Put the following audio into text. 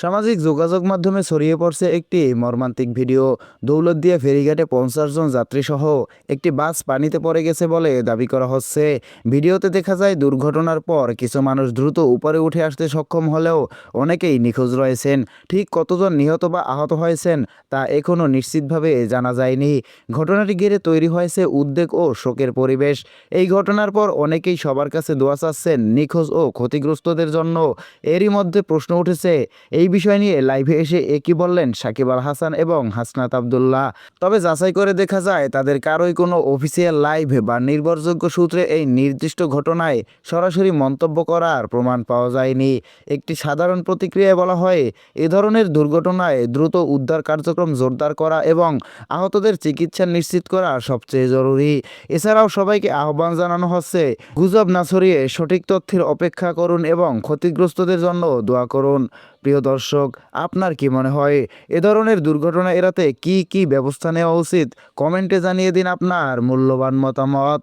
সামাজিক যোগাযোগ মাধ্যমে ছড়িয়ে পড়ছে একটি মর্মান্তিক ভিডিও। দৌলতদিয়া ফেরিঘাটে 50 জন যাত্রী সহ একটি বাস পানিতে পড়ে গেছে বলে দাবি করা হচ্ছে। ভিডিওতে দেখা যায় দুর্ঘটনার পর কিছু মানুষ দ্রুত উপরে উঠে আসতে সক্ষম হলেও অনেকেই নিখোঁজ রয়েছেন। ঠিক কতজন নিহত বা আহত হয়েছেন তা এখনও নিশ্চিতভাবে জানা যায়নি। ঘটনাটি ঘিরে তৈরি হয়েছে উদ্বেগ ও শোকের পরিবেশ। এই ঘটনার পর অনেকেই সবার কাছে দোয়া চাচ্ছেন নিখোঁজ ও ক্ষতিগ্রস্তদের জন্য। এরই মধ্যে প্রশ্ন উঠেছে, এই বিষয় নিয়ে লাইভে এসে একই বললেন সাকিব আল হাসান এবং হাসনাত আব্দুল্লাহ। তবে যাচাই করে দেখা যায় তাদের কারোই কোনো অফিসিয়াল লাইভ বা নির্ভরযোগ্য সূত্রে এই নির্দিষ্ট ঘটনায় সরাসরি মন্তব্য করার প্রমাণ পাওয়া যায়নি। একটি সাধারণ প্রতিক্রিয়ায় বলা হয়, এ ধরনের দুর্ঘটনায় দ্রুত উদ্ধার কার্যক্রম জোরদার করা এবং আহতদের চিকিৎসা নিশ্চিত করা সবচেয়ে জরুরি। এছাড়াও সবাইকে আহ্বান জানানো হচ্ছে, গুজব না ছড়িয়ে সঠিক তথ্যের অপেক্ষা করুন এবং ক্ষতিগ্রস্তদের জন্য দোয়া করুন। প্রিয় দর্শক, আপনার কি মনে হয় এ ধরনের দুর্ঘটনা এড়াতে কি ব্যবস্থা নেওয়া উচিত? কমেন্টে জানিয়ে দিন আপনার মূল্যবান মতামত।